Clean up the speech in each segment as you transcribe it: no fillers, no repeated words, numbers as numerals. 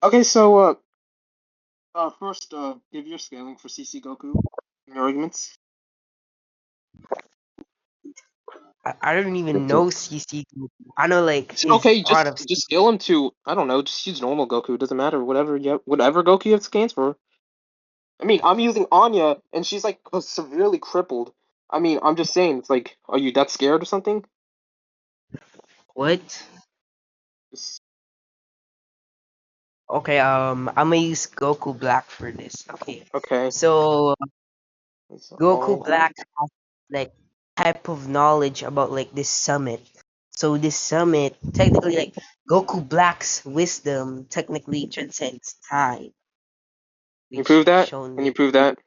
Okay, so first, give your scaling for CC Goku in your arguments. I don't even know CC. I know like his Okay, part just of just scale him to I don't know, just use normal Goku. It doesn't matter, whatever Goku you have scans for. I mean, I'm using Anya, and she's like severely crippled. I mean, I'm just saying, it's like, are you that scared or something? what? Just- Okay, I'm gonna use Goku Black for this. Okay, Okay, so that's Goku all. Black has like type of knowledge about like this summit. So this summit technically like Goku Black's wisdom technically transcends time, Can you which prove that? shown Can you me. prove that?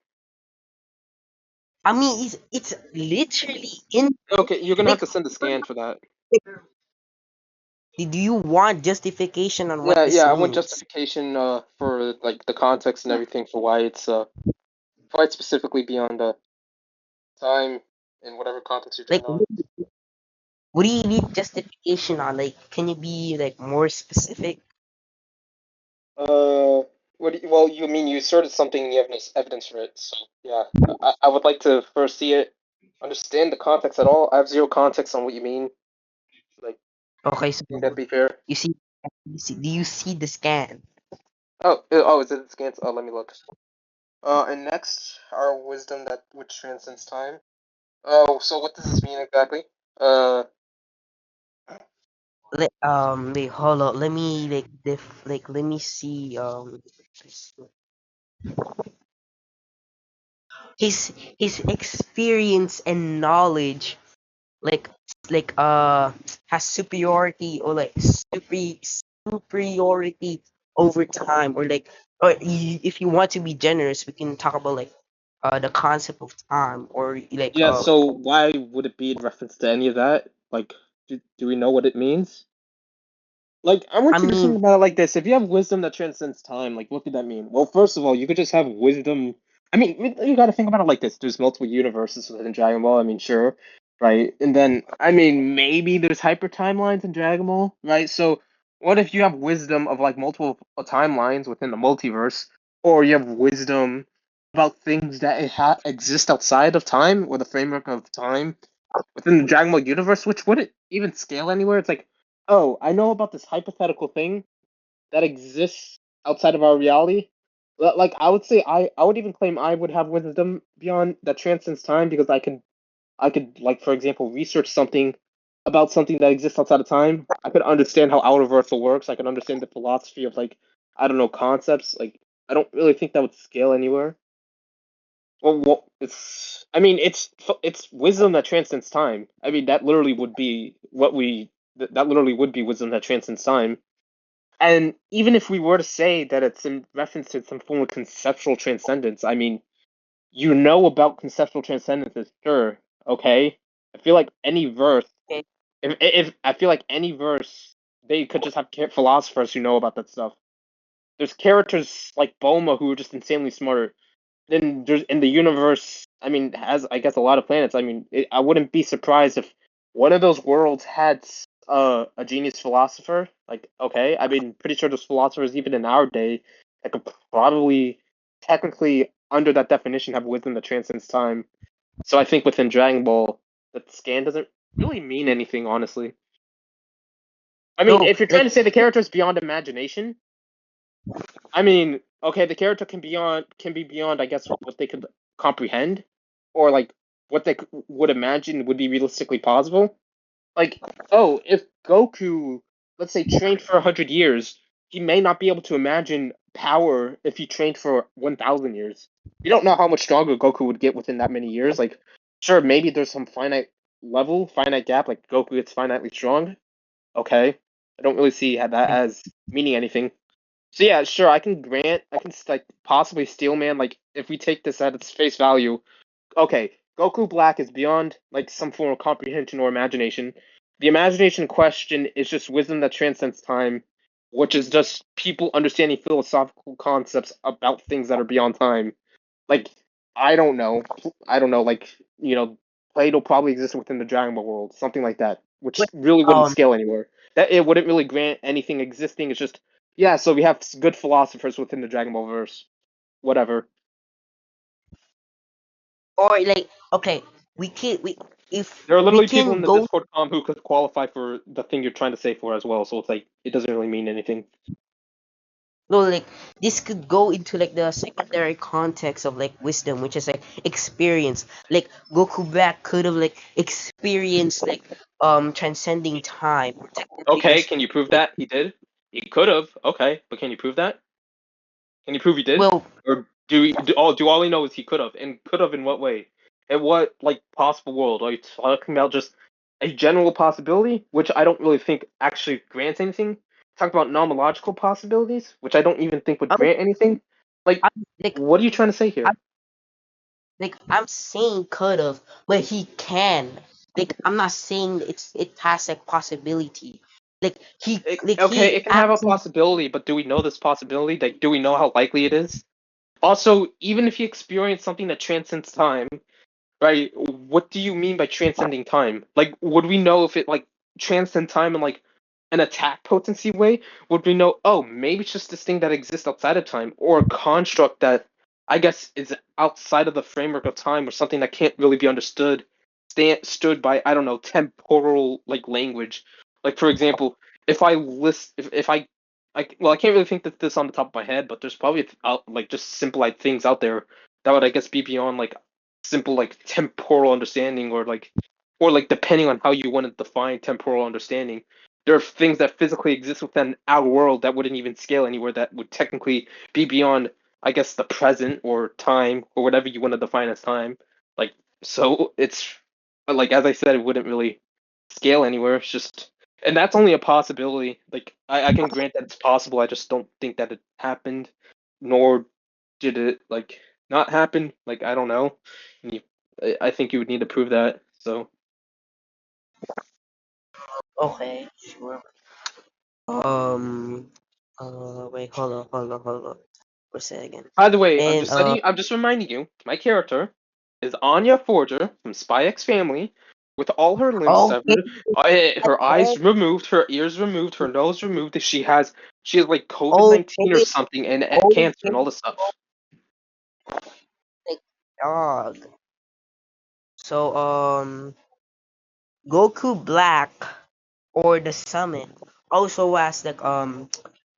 I mean, it's literally in Okay, you're gonna have like. to send a scan for that. Do you want justification on what Yeah, this yeah, I want means? justification for like the context and everything for why it's quite specifically beyond time in whatever context you're Like, trying on. what do you need justification on? Like, can you be like more specific? Well, you mean you asserted something and you have no evidence for it, so yeah. I would like to first see it, understand the context at all. I have zero context on what you mean. Like, Okay, so I think that'd be fair. you see, do you see the scan? Oh, is it scans? Oh, let me look. And next, our wisdom that which transcends time. Oh, so what does this mean exactly? Uh, Wait, hold on. Let me let me see. His experience and knowledge, like like uh, has superiority or like superiority over time, or like, or if you want to be generous, we can talk about like the concept of time, or like yeah. So why would it be in reference to any of that? Like, do we know what it means? Like, I I want you to think mean, about it like this. If you have wisdom that transcends time, like, what could that mean? Well, first of all, you could just have wisdom. I mean, you got to think about it like this. There's multiple universes within Dragon Ball. I mean, sure, right? And then, I mean, maybe there's hyper timelines in Dragon Ball, right? So, what if you have wisdom of like multiple timelines within the multiverse, or you have wisdom about things that exist outside of time or the framework of time within the Dragon Ball universe, which wouldn't even scale anywhere? It's like, oh, I know about this hypothetical thing that exists outside of our reality. Like I would say, I would even claim I would have wisdom beyond that transcends time because I could like for example research something about something that exists outside of time. I could understand how outer universal works. I could understand the philosophy of like I don't know concepts. Like I don't really think that would scale anywhere. Well, it's. I mean, it's wisdom that transcends time. I mean, that literally would be what we. That literally would be wisdom that transcends time. And even if we were to say that it's in reference to some form of conceptual transcendence, I mean, you know about conceptual transcendence, is sure, okay? I feel like any verse, okay, if I feel like any verse, they could just have philosophers who know about that stuff. There's characters like Boma who are just insanely smart. Then there's in the universe. I mean, has I guess a lot of planets. I mean, I wouldn't be surprised if one of those worlds had a genius philosopher. Like, okay, I mean, pretty sure there's philosophers even in our day that could probably technically under that definition have wisdom that transcends time. So I think within Dragon Ball, that scan doesn't really mean anything, honestly. I mean, no, if you're trying like to say the character is beyond imagination, I mean, okay, the character can be beyond, I guess, what they could comprehend, or like what they would imagine would be realistically possible. Like, oh, if Goku, let's say, trained for 100 years, he may not be able to imagine power if he trained for 1,000 years. You don't know how much stronger Goku would get within that many years. Like, sure, maybe there's some finite gap, like Goku gets finitely strong. Okay, I don't really see that as meaning anything. So yeah, sure, I can like possibly Steel Man. Like if we take this at its face value, okay, Goku Black is beyond like some form of comprehension or imagination. The imagination question is just wisdom that transcends time, which is just people understanding philosophical concepts about things that are beyond time. Like I don't know, I don't know, like Plato probably exists within the Dragon Ball world, something like that, which what really wouldn't um scale anywhere. That it wouldn't really grant anything existing. It's just Yeah, so we have good philosophers within the Dragon Ball verse. Whatever. Or like, okay, we can we if There are we literally people in can the go. Discord who could qualify for the thing you're trying to say for as well. So it's like it doesn't really mean anything. No, like this could go into like the secondary context of like wisdom, which is like experience. Like Goku Black could have like experienced like transcending time. Technically, Okay, this can you prove like that he did? He could have. Okay, but can you prove that? Can you prove he did? well, Or do all we know is he could have? And could have in what way? In what like possible world? Are you talking about just a general possibility, which I don't really think actually grants anything? Talk about nomological possibilities, which I don't even think would I'm, grant anything. Like, I'm like what are you trying to say here? I'm I'm saying could have, but he can. Like I'm not saying it has like possibility. Okay, He it can have a actually. possibility, but do we know this possibility? Like, do we know how likely it is? Also, even if you experience something that transcends time, right? What do you mean by transcending time? Like, would we know if it like transcend time in like an attack potency way? Would we know? Oh, maybe it's just this thing that exists outside of time, or a construct that I guess is outside of the framework of time, or something that can't really be understood, stood by I don't know temporal like language. Like for example, if I list if I can't really think that this on the top of my head, but there's probably out like just simple like things out there that would I guess be beyond like simple like temporal understanding or like depending on how you want to define temporal understanding, there are things that physically exist within our world that wouldn't even scale anywhere that would technically be beyond I guess the present or time or whatever you want to define as time. Like so it's like as I said it wouldn't really scale anywhere. It's just and that's only a possibility. Like I can grant that it's possible. I just don't think that it happened, nor did it like not happen. Like I don't know. And I think you would need to prove that. So Okay, sure. Um, wait, hold on, for a second. by the way, And I'm just reminding you, my character is Anya Forger from Spy X Family, with all her limbs okay, severed, her eyes removed, her ears removed, her nose removed. She has like COVID-19 or okay, something and cancer okay, and all this stuff. like dog. So Goku Black or the Summit also has like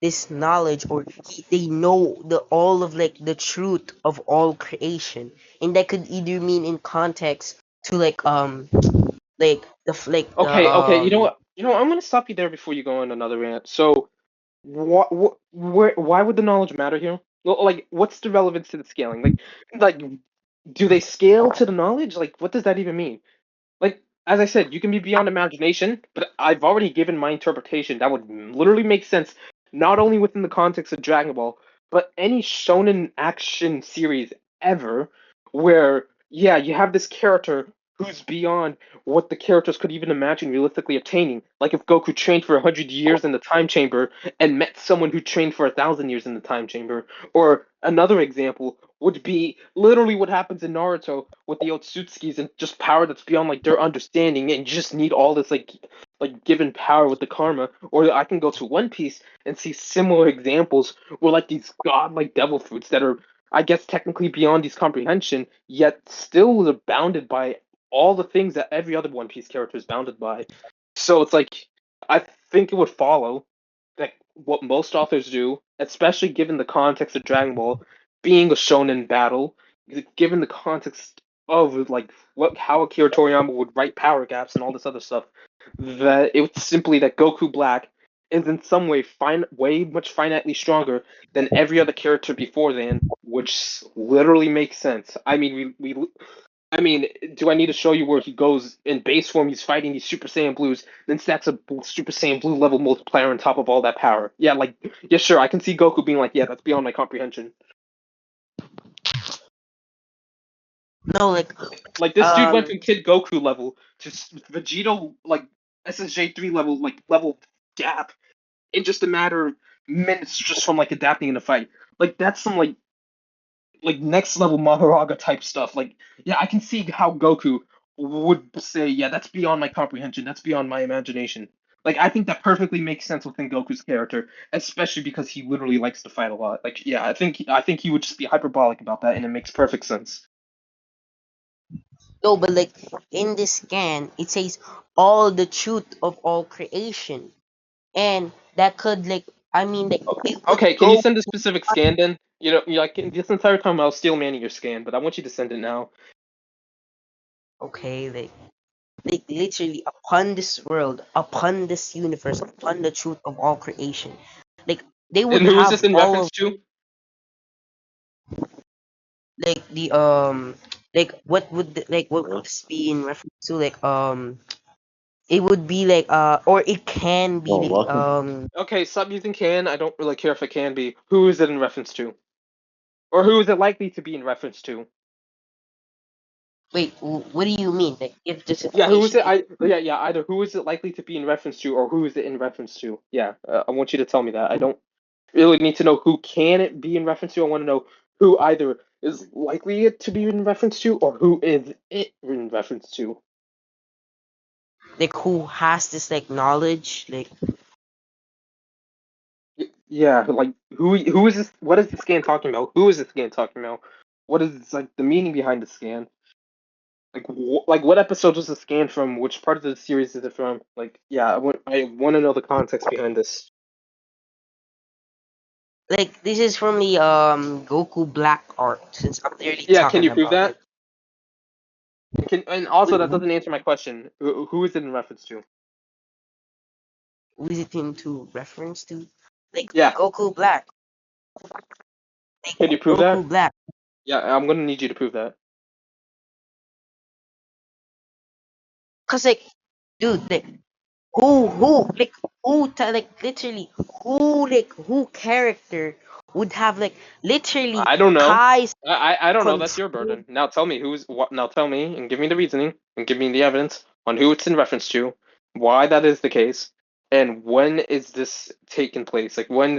this knowledge or they know the all of like the truth of all creation, and that could either mean in context to like the Okay. I'm gonna stop you there before you go on another rant. So why would the knowledge matter here? Well, like, what's the relevance to the scaling? Like, do they scale to the knowledge? Like, what does that even mean? Like, as I said, you can be beyond imagination, but I've already given my interpretation that would literally make sense not only within the context of Dragon Ball, but any shonen action series ever, where yeah, you have this character who's beyond what the characters could even imagine realistically obtaining. Like if Goku trained for 100 years in the time chamber and met someone who trained for 1,000 years in the time chamber. Or another example would be literally what happens in Naruto with the Otsutskis and just power that's beyond like their understanding, and you just need all this like given power with the karma. Or I can go to One Piece and see similar examples where like these godlike devil fruits that are I guess technically beyond these comprehension, yet still are bounded by all the things that every other One Piece character is bounded by. So it's like I think it would follow that what most authors do, especially given the context of Dragon Ball being a shonen battle, given the context of like what how Akira Toriyama would write power gaps and all this other stuff, that it's simply that Goku Black is in some way way much finitely stronger than every other character before then, which literally makes sense. I mean, we I mean, do I need to show you where he goes in base form? He's fighting these Super Saiyan Blues, then stacks a Super Saiyan Blue level multiplier on top of all that power. Yeah, like, yeah, sure, I can see Goku being like, yeah, that's beyond my comprehension. no like Like, this dude went um from Kid Goku level to Vegito, like, SSJ3 level gap in just a matter of minutes just from, like, adapting in a fight. Like, that's some, like next level Maharaga type stuff. Like, yeah, I can see how Goku would say, yeah, that's beyond my comprehension. That's beyond my imagination. Like I think that perfectly makes sense within Goku's character, especially because he literally likes to fight a lot. Like yeah, I think he would just be hyperbolic about that, and it makes perfect sense. No, but like in this scan, it says all the truth of all creation, and that could like I mean like it would Okay, can you go. send a specific scan then? You know, like this entire time I was still manning your scan, but I want you to send it now. Okay, like literally upon this world, upon this universe, upon the truth of all creation, like they And would who is have this in all reference of to? like the like what would like what would this be in reference to like it would be like or it can be Oh, like, welcome. Okay, stop using can. I don't really care if it can be. Who is it in reference to? Or who is it likely to be in reference to? wait, what do you mean? Like if the Yeah, who is situation it? is Yeah, either who is it likely to be in reference to, or who is it in reference to? Yeah, I want you to tell me that. I don't really need to know who can it be in reference to. I want to know who either is likely it to be in reference to, or who is it in reference to. like who has this like knowledge, like Yeah, like who is this? What is the scan talking about? Who is this scan talking about? What is like the meaning behind the scan? Like like what episode was the scan from? Which part of the series is it from? Like yeah, I want to know the context behind this. this is from the Goku Black arc since I'm literally Yeah, can talking you prove about that? like And also wait, that doesn't answer my question. Who is it in reference to? who is it into reference to? Like Yeah, Goku Black, can you prove Goku that? Black. Yeah, I'm gonna need you to prove that. Cause like, dude, like like literally who character would have like literally I don't know. Kai's I don't know. That's your control. burden. Now tell me who's what. Now tell me and give me the reasoning and give me the evidence on who it's in reference to, why that is the case, and when is this taking place? Like when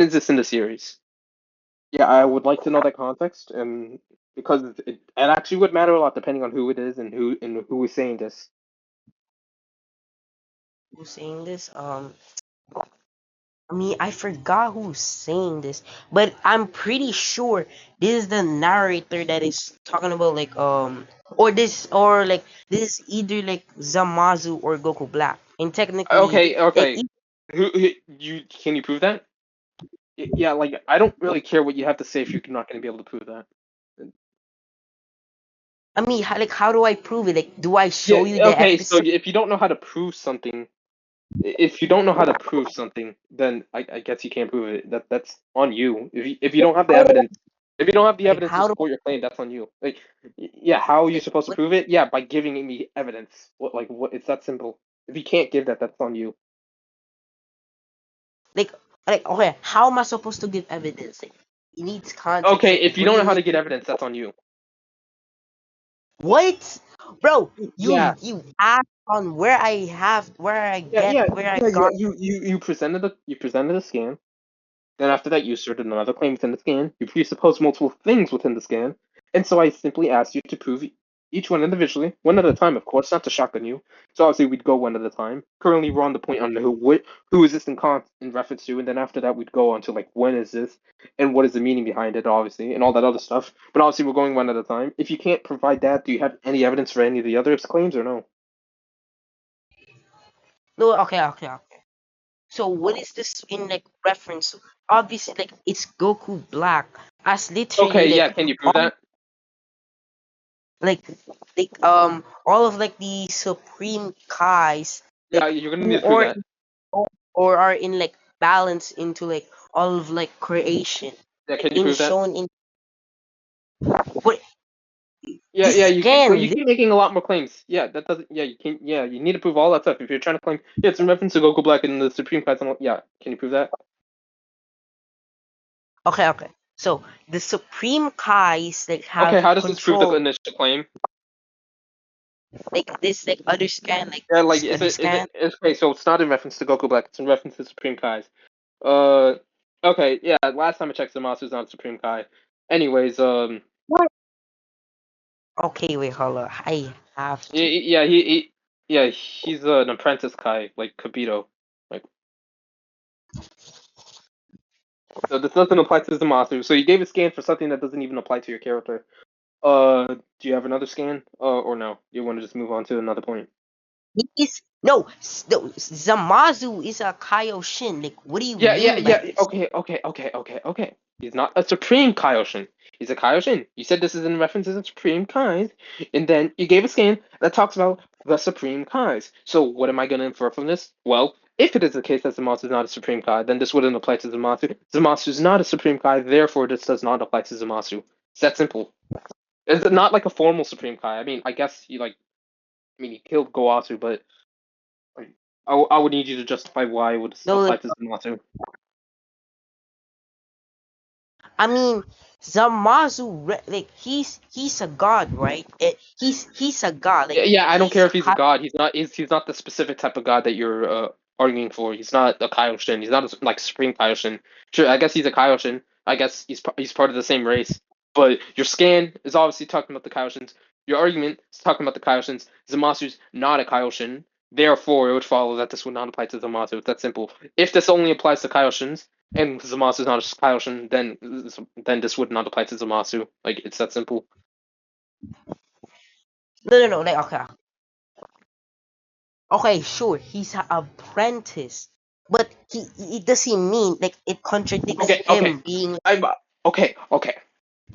is this in the series? Yeah, I would like to know that context, and because it actually would matter a lot depending on who it is and who is saying this. Who's saying this? I mean, I forgot who's saying this, but I'm pretty sure this is the narrator that is talking about or like this is either like Zamazu or Goku Black, and technically, Okay, like okay. Who you can you prove that? Yeah, like I don't really care what you have to say if you're not going to be able to prove that. I mean, how do I prove it? Like, do I Yeah, show you the okay, so episode? if you don't know how to prove something, if you don't know how to prove something, then I guess you can't prove it. That's on you. If you don't have the How do evidence, if you don't have the like evidence to how do support your claim, that's on you. Like, yeah, how are you like supposed to what prove it? Yeah, by giving me evidence. What? It's that simple. If you can't give that, that's on you. like like okay? How am I supposed to give evidence? Like, it needs context. Okay, Like, if you what do don't you know how mean? to get evidence, that's on you. What, bro? Yeah, You ask on where I yeah. got. You presented a scan. Then after that, you asserted another claim within the scan. You presupposed multiple things within the scan, and so I simply asked you to prove each one individually, one at a time, of course, not to shotgun you. So obviously we'd go one at a time. Currently, we're on the point on who is this in reference to, and then after that, we'd go on to like when is this, and what is the meaning behind it, obviously, and all that other stuff. But obviously, we're going one at a time. If you can't provide that, do you have any evidence for any of the other claims or no? No, okay. So what is this in like reference? To? Obviously, like it's Goku Black as literally Okay, yeah, can you prove all that? like all of like the Supreme Kais Yeah, like you're gonna need who to prove that. or are in like balance into like all of like creation Yeah, like can you in prove that? shown in what Yeah, this you keep well, scan. you keep making a lot more claims. Yeah, that doesn't. Yeah, you can. Yeah, you need to prove all that stuff. If you're trying to claim, yeah, it's in reference to Goku Black and the Supreme Kaizen. Yeah, can you prove that? Okay. So the Supreme Kais like Okay, have how does this prove the control initial claim? like this like other scan like Yeah, like this other scan. okay? So it's not in reference to Goku Black. It's in reference to Supreme Kais. Uh, okay, yeah. Last time I checked, the monster's not a Supreme Kai. Anyways, What? Okay, wait, hold on. I have to. yeah, he. Yeah, he's an apprentice Kai, like Kibito. Like, so this doesn't apply to Zamasu. So you gave a scan for something that doesn't even apply to your character. Do you have another scan? Or no? You want to just move on to another point? No, Zamazu is a Kaioshin. Like, what do you Yeah, yeah, mean by yeah. this? Okay. He's not a Supreme Kaioshin. He's a Kaioshin. You said this is in reference to the Supreme Kais, and then you gave a scan that talks about the Supreme Kais. So what am I going to infer from this? Well, if it is the case that Zamasu is not a Supreme Kai, then this wouldn't apply to Zamasu. Zamasu is not a Supreme Kai, therefore this does not apply to Zamasu. It's that simple. It's not like a formal Supreme Kai. I mean, I guess he killed Goasu, but like, I would need you to justify why it would No, apply like, to Zamasu. I mean, like, he's a god, right? He's a god. Like, Yeah, I don't care he's if he's a god. He's not the specific type of god that you're arguing for. He's not a Kaioshin. He's not like Supreme Kaioshin. Sure, I guess he's a Kaioshin. I guess he's part of the same race. But your scan is obviously talking about the Kaioshins. Your argument is talking about the Kaioshins. Zamasu's not a Kaioshin. Therefore, it would follow that this would not apply to Zamasu. It's that simple. If this only applies to Kaioshins and Zamasu's not a Kaioshin, then this would not apply to Zamasu. Like it's that simple. no. Like, okay, sure, he's an apprentice, but it doesn't mean like it contradicts Okay. him being. I'm okay.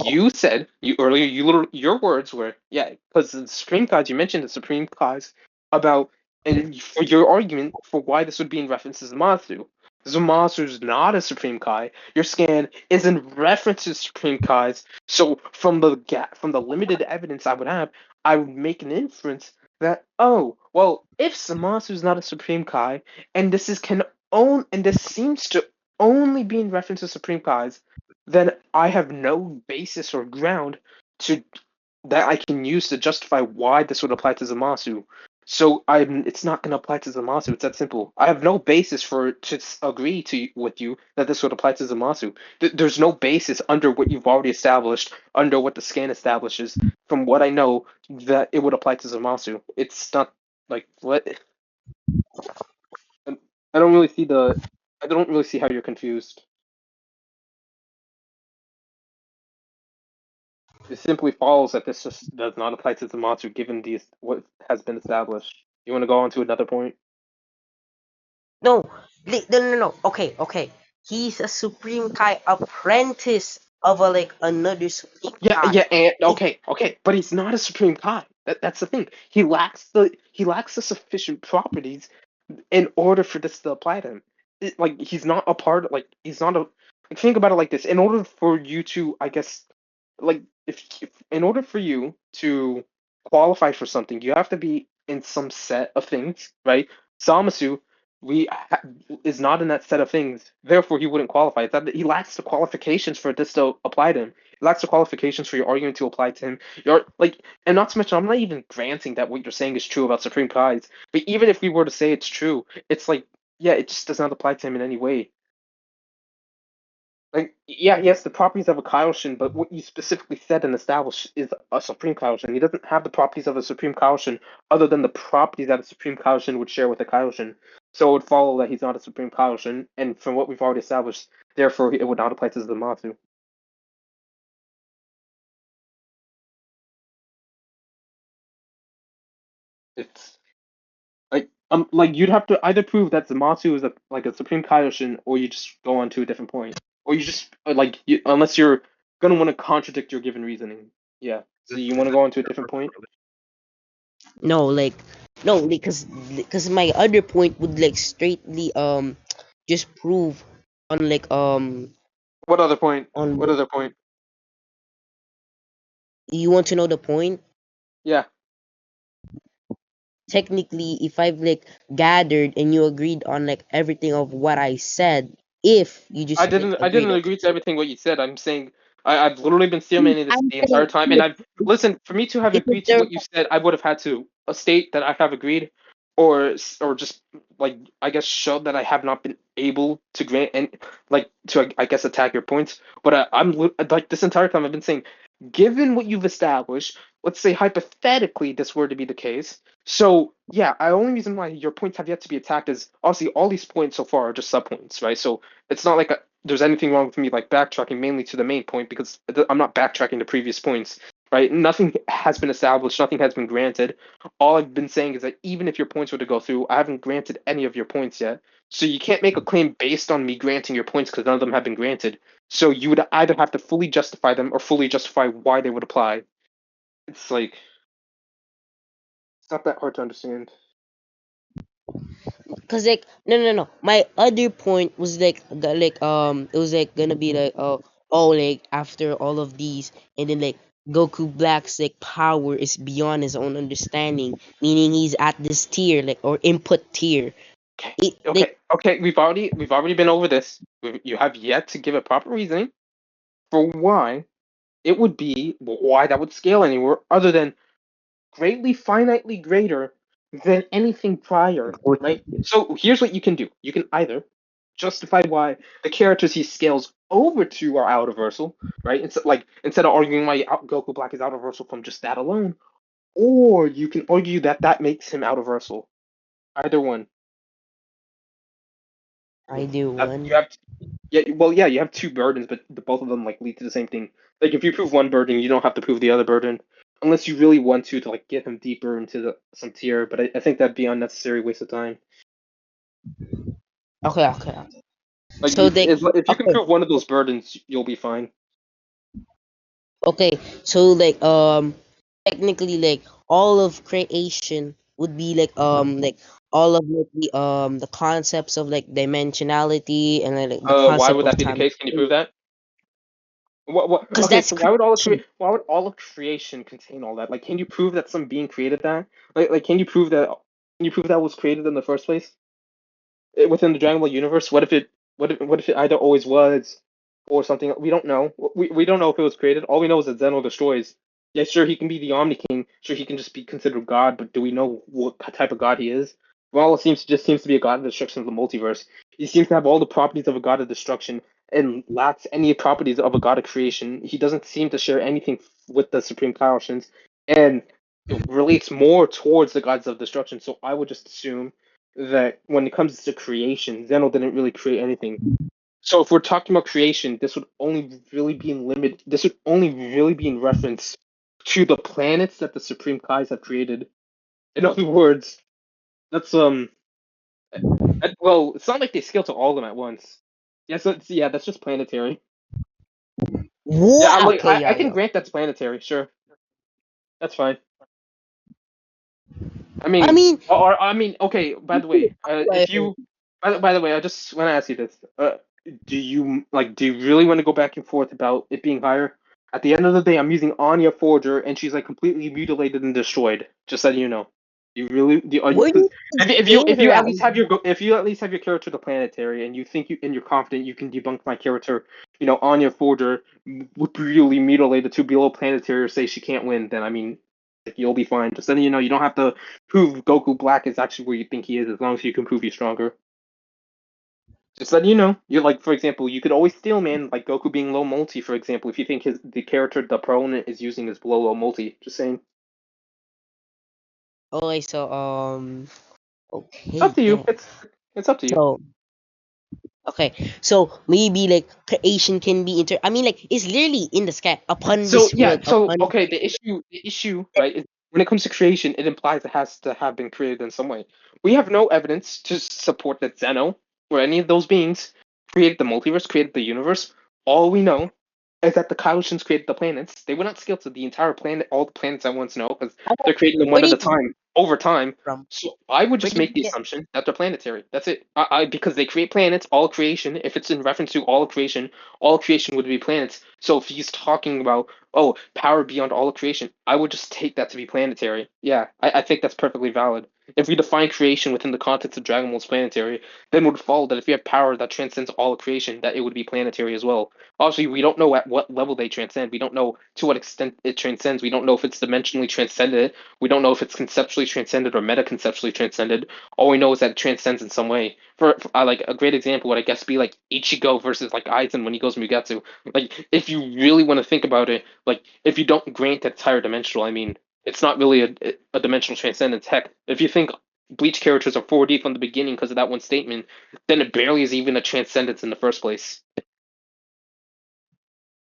Your words were yeah, because the Supreme Cause you mentioned the Supreme Cause about and for your argument for why this would be in reference to Zamasu. Zamasu's not a Supreme Kai. Your scan is in reference to Supreme Kais. So from the limited evidence I would have, I would make an inference that oh well, if Zamasu's not a Supreme Kai and this seems to only be in reference to Supreme Kais, then I have no basis or ground to that I can use to justify why this would apply to Zamasu. So it's not going to apply to Zamasu. It's that simple. I have no basis to agree with you that this would apply to Zamasu. There's no basis under what you've already established, under what the scan establishes, from what I know that it would apply to Zamasu. It's not like what I don't really see the I don't really see how you're confused. It simply follows that this just does not apply to Zamatsu given these what has been established. You want to go on to another point? No, no. Okay. He's a Supreme Kai apprentice of a like another Supreme Kai. And It, okay, but he's not a Supreme Kai. That's the thing. He lacks the sufficient properties in order for this to apply to him. Like he's not a part. Like he's not a. Like, think about it like this. In order for you to, I guess, like if in order for you to qualify for something, you have to be in some set of things, right? Samasu we ha- is not in that set of things. Therefore, he wouldn't qualify. It's that he lacks the qualifications for this to apply to him. He lacks the qualifications for your argument to apply to him. You're like, and not to mention, I'm not even granting that what you're saying is true about Supreme Kais. But even if we were to say it's true, it's like, yeah, it just does not apply to him in any way. Like, yeah, he has the properties of a Kaioshin, but what you specifically said and established is a Supreme Kaioshin. He doesn't have the properties of a Supreme Kaioshin other than the properties that a Supreme Kaioshin would share with a Kaioshin. So it would follow that he's not a Supreme Kaioshin, and from what we've already established, therefore it would not apply to Zamasu. It's like you'd have to either prove that Zamasu is like a Supreme Kaioshin, or you just go on to a different point, or you just unless you're gonna want to contradict your given reasoning. Yeah. So you want to go on to a different point? no, like, no, because my other point would like straightly just prove on like What other point? on What other point? you want to know the point? Yeah, Technically, if I've like gathered and you agreed on like everything of what I said, if you just like I agreed didn't on agree to everything what you said. I'm saying I've literally been stalemate this I'm the saying entire time, and I've listen for me to have if agreed to there what you said. I would have had to state that I have agreed, or just like I guess show that I have not been able to grant and like to I guess attack your points. But I'm like this entire time I've been saying, given what you've established, let's say hypothetically this were to be the case. So yeah, the only reason why your points have yet to be attacked is obviously all these points so far are just sub points, right? So it's not like there's anything wrong with me like backtracking mainly to the main point because I'm not backtracking to previous points, right? Nothing has been established, nothing has been granted. All I've been saying is that even if your points were to go through, I haven't granted any of your points yet. So you can't make a claim based on me granting your points because none of them have been granted. So you would either have to fully justify them or fully justify why they would apply. It's like it's not that hard to understand. Cause like no. My other point was like it was like gonna be like oh like after all of these and then like Goku Black's like power is beyond his own understanding, meaning he's at this tier like or input tier. Okay, It like okay. We've already been over this. You have yet to give a proper reasoning for why it would be why that would scale anywhere other than greatly finitely greater than anything prior, right? So here's what you can do. You can either justify why the characters he scales over to are out of versal, right? Instead of arguing why Goku Black is out of versal from just that alone, or you can argue that that makes him out of versal. Either one. I do You one. have yeah, well, yeah, you have two burdens, but both of them like lead to the same thing. Like if you prove one burden, you don't have to prove the other burden, unless you really want to like get him deeper into some tier. But I think that'd be unnecessary waste of time. Okay. Like So like if you can okay prove one of those burdens, you'll be fine. okay so like technically like all of creation would be like all of like, the concepts of like dimensionality and like the Why concept would of that be the time case? Can you prove that? What? because Okay, that's so creation. why would all of creation contain all that? Like, can you prove that some being created that? Like, can you prove that? Can you prove that was created in the first place? Within the Dragon Ball universe? What if it either always was or something? We don't know. We don't know if it was created. All we know is that Zeno destroys. Yeah, sure, he can be the Omni King. Sure, he can just be considered God, but do we know what type of God he is? Well, it seems to be a god of destruction of the multiverse. He seems to have all the properties of a god of destruction and lacks any properties of a god of creation. He doesn't seem to share anything with the Supreme Powertions, and it relates more towards the gods of destruction. So I would just assume that when it comes to creation, Zeno didn't really create anything. So if we're talking about creation, this would only really be in limit. This would only really be in reference to the planets that the Supreme Kais have created. In other words, that's well, it's not like they scale to all of them at once. Yeah, so yeah, that's just planetary. Yeah, I'm What? like Okay, I yeah, can yeah. grant that's planetary. Sure, that's fine. I mean, I mean, okay. By the way, if you, by the way, I just want to ask you this: do you really want to go back and forth about it being higher? At the end of the day, I'm using Anya Forger, and she's like completely mutilated and destroyed. Just so you know, you really do. where do Because you scale if her you at at? least have if you at least have your character the planetary, and you think and you're confident you can debunk my character, Anya Forger would really mutilate the two below planetary or say she can't win. Then I mean, like, you'll be fine. Just then you don't have to prove Goku Black is actually where you think he is, as long as you can prove he's stronger. Just letting you know. You're like, for example, you could always steal man, like Goku being low multi, for example, if you think the character the opponent is using is below low multi. Just saying. Okay, so It's up okay, to you. yeah. It's up to you. So okay, so maybe like creation can be I mean, like it's literally in the sky upon So this yeah, like so upon. okay, the issue, right, is when it comes to creation, it implies it has to have been created in some way. We have no evidence to support that Zeno or any of those beings created the multiverse, created the universe. All we know is that the Kaioshins created the planets. They would not scale to the entire planet, all the planets at once, no, because they're creating them Where one at a did you time over time. get from? So I would Where just did make you the get? assumption that they're planetary. That's it. Because they create planets, all creation. If it's in reference to all creation would be planets. So if he's talking about power beyond all of creation, I would just take that to be planetary. Yeah, I think that's perfectly valid. If we define creation within the context of Dragon Ball's planetary, then it would follow that if you have power that transcends all of creation, that it would be planetary as well. Obviously, we don't know at what level they transcend. We don't know to what extent it transcends. We don't know if it's dimensionally transcended. We don't know if it's conceptually transcended or meta conceptually transcended. All we know is that it transcends in some way. For like a great example would I guess be like Ichigo versus like Aizen when he goes Mugetsu. Like if you really want to think about it, like if you don't grant that it's higher dimensional, I mean, it's not really a dimensional transcendence. Heck, if you think Bleach characters are 4D from the beginning because of that one statement, then it barely is even a transcendence in the first place.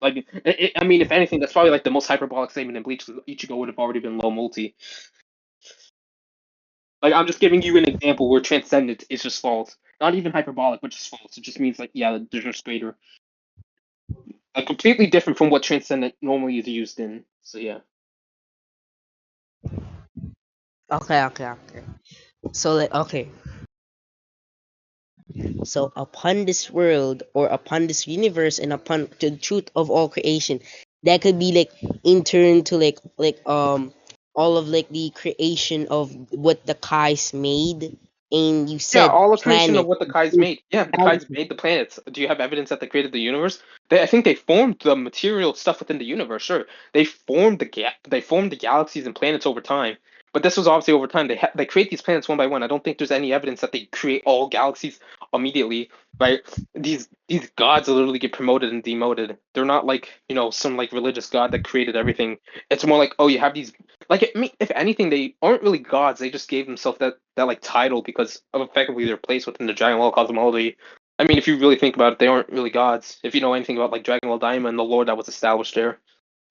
Like, I mean, if anything, that's probably like the most hyperbolic statement in Bleach. Ichigo would have already been low multi. Like, I'm just giving you an example where transcendent is just false. Not even hyperbolic, but just false. It just means like, yeah, they're just greater. Like, completely different from what transcendent normally is used in. So yeah. Okay, okay, okay. So like, okay. So upon this world or upon this universe and upon the truth of all creation, that could be like in turn to all of like the creation of what the Kais made, and you Yeah, said all a creation of planet. what the Kai's made. Yeah, the Kai's made the planets. Do you have evidence that they created the universe? I think they formed the material stuff within the universe. Sure, they formed the galaxies and planets over time. But this was obviously over time. They create these planets one by one. I don't think there's any evidence that they create all galaxies immediately. Right? These gods literally get promoted and demoted. They're not like some like religious god that created everything. It's more like, oh, you have these like, I mean, if anything, they aren't really gods. They just gave themselves that like title because of effectively their place within the Dragon Ball cosmology. I mean, if you really think about it, they aren't really gods. If you know anything about like Dragon Ball Daima and the lore that was established there,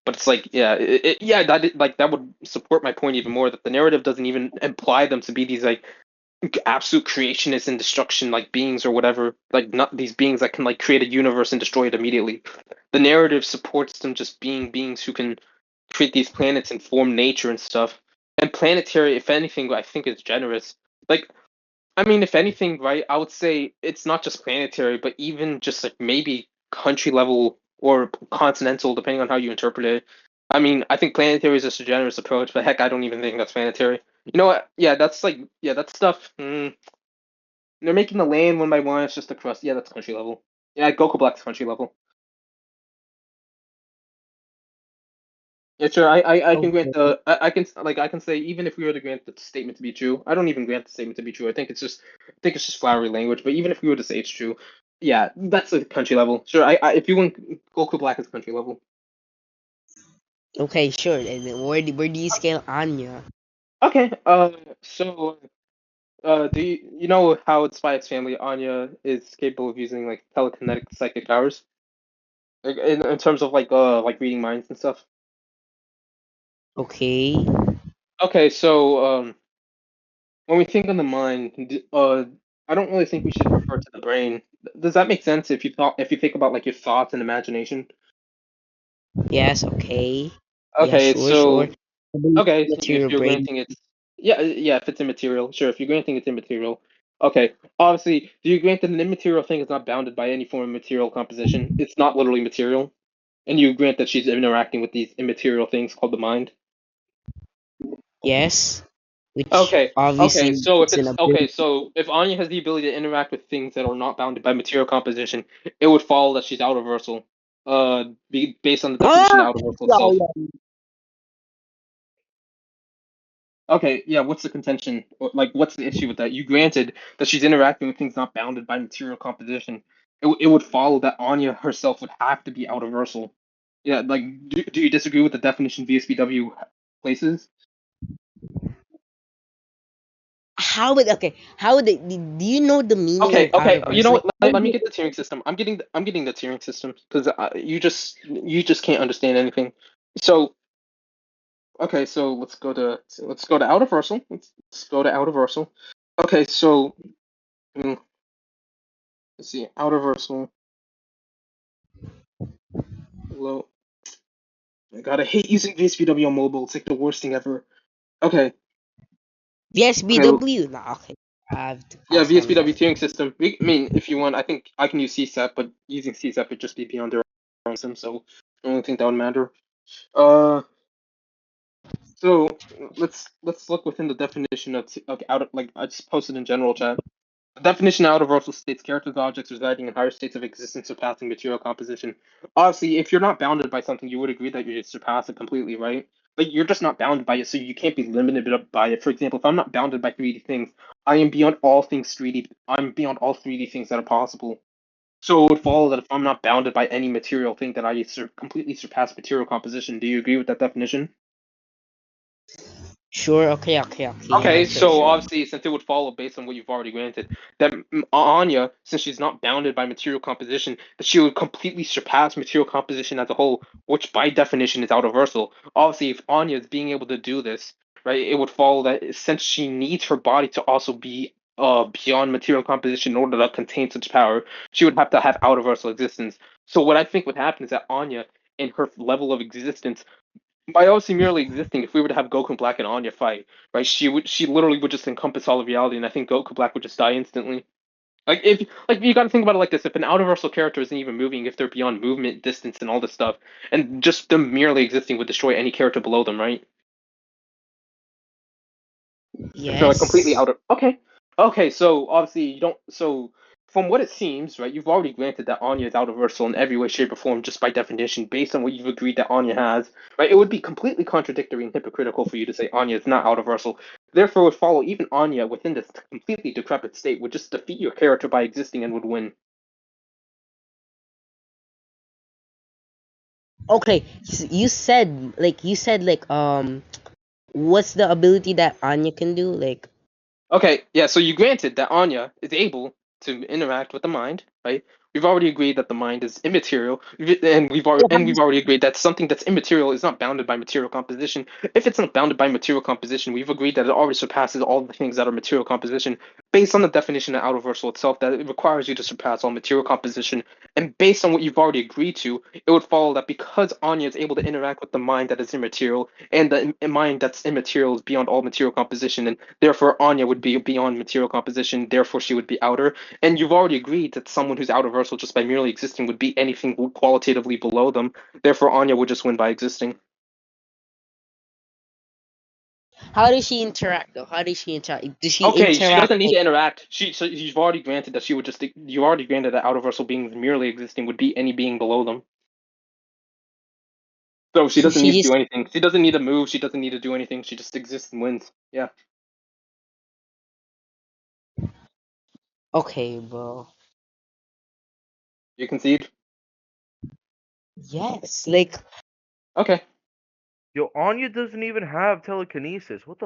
but it's like, yeah, yeah, like that would support my point even more that the narrative doesn't even imply them to be these like absolute creationists and destruction like beings or whatever. Like not these beings that can like create a universe and destroy it immediately. The narrative supports them just being beings who can create these planets and form nature and stuff. And planetary, if anything, I think is generous. Like, I mean, if anything, right, I would say it's not just planetary, but even just like maybe country level or continental, depending on how you interpret it. I mean, I think planetary is just a generous approach, but heck, I don't even think that's planetary. You know what? Yeah, that's like, yeah, that stuff. They're making the land one by one. It's just a crust. Yeah, that's country level. Yeah, Goku Black's country level. Yeah, sure. I can grant Okay. I can like I can say even if we were to grant the statement to be true, I don't even grant the statement to be true. I think it's just flowery language. But even if we were to say it's true, yeah, that's a country level. Sure. If you want Goku Black is country level. Okay, sure. And then where do you scale Anya? Okay. So do you know how it's by its family? Anya is capable of using like telekinetic psychic powers, like in terms of like reading minds and stuff. Okay. Okay. So when we think on the mind, I don't really think we should refer to the brain. Does that make sense if you think about like your thoughts and imagination? Yes. Okay. Yeah. Okay, Sure. Sure. so okay, if Material you're brain. granting it's yeah, if it's immaterial, sure. If you're granting it's immaterial, okay. Obviously, do you grant that an immaterial thing is not bounded by any form of material composition? It's not literally material, and you grant that she's interacting with these immaterial things called the mind. Yes. Which Okay, obviously it's an okay, ability. so if Anya has the ability to interact with things that are not bounded by material composition, it would follow that she's out of Versal. Based on the definition Ah! of out of Versal Yeah, itself. yeah. Okay, yeah, what's the contention? Like, what's the issue with that? You granted that she's interacting with things not bounded by material composition. It would follow that Anya herself would have to be out of Versal. Yeah, like, do you disagree with the definition VSBW places? How would okay? How would they? Do you know the meaning Okay, of okay. You outerverse? know Like, what? how Let would me you, get the tiering system. I'm getting the tiering system because you just can't understand anything. So okay, so let's go to out of Versal. Let's go to out of Versal. Okay, so mm, let's see out of Versal. Low. I gotta hate using VSPW on mobile. It's like the worst thing ever. Okay, yes, okay. BW. No, okay. I have to Yeah, pass on VSPW that. tiering system. I mean, if you want, I think I can use CSAP, but using CSAP would just be beyond their own system, so I don't think that would matter. Uh. So let's look within the definition of like out of, like I just posted in general chat. The definition of universal states characters, objects residing in higher states of existence surpassing material composition. Obviously, if you're not bounded by something, you would agree that you surpass it completely, right? Like you're just not bounded by it, so you can't be limited by it. For example, if I'm not bounded by 3D things, I am beyond all things 3D. I'm beyond all 3D things that are possible. So it would follow that if I'm not bounded by any material thing, that I completely surpass material composition. Do you agree with that definition? Sure. Okay. Okay. Okay. Yeah. Okay, Sure. so Sure. obviously, since it would follow based on what you've already granted, that Anya, since she's not bounded by material composition, that she would completely surpass material composition as a whole, which by definition is out-of-versal. Obviously, if Anya is being able to do this, right, it would follow that since she needs her body to also be beyond material composition in order to contain such power, she would have to have out-of-versal existence. So what I think would happen is that Anya, in her level of existence, by obviously merely existing, if we were to have Goku Black and Anya fight, right, she literally would just encompass all of reality, and I think Goku Black would just die instantly. Like you got to think about it like this: if an universal character isn't even moving, if they're beyond movement, distance, and all this stuff, and just them merely existing would destroy any character below them, right? If they're like completely Yes. out of okay, so obviously you don't so from what it seems, right, you've already granted that Anya is out of Ursula in every way, shape, or form, just by definition, based on what you've agreed that Anya has, right? It would be completely contradictory and hypocritical for you to say Anya is not out of Ursula. Therefore, it would follow even Anya within this completely decrepit state would just defeat your character by existing and would win. Okay. You said what's the ability that Anya can do? Like, Okay, yeah, so you granted that Anya is able to interact with the mind, right? We've already agreed that the mind is immaterial, oh, how and we've already agreed that something that's immaterial is not bounded by material composition. If it's not bounded by material composition, we've agreed that it already surpasses all the things that are material composition, based on the definition of outer itself, that it requires you to surpass all material composition. And based on what you've already agreed to, it would follow that because Anya is able to interact with the mind that is immaterial, and the mind that's immaterial is beyond all material composition, and therefore Anya would be beyond material composition, therefore she would be outer. And you've already agreed that someone who's outer versal just by merely existing would be anything qualitatively below them. Therefore Anya would just win by existing. how does she interact though? How does she interact? Does she Okay, she interact doesn't need like to interact. So you've already granted that she would just you already granted that outer versal beings merely existing would be any being below them. So she so doesn't she need to just do anything. She doesn't need to move. She doesn't need to do anything. She just exists and wins. Yeah, okay, bro. you concede. Yes, like Okay. Yo, Anya doesn't even have telekinesis. What the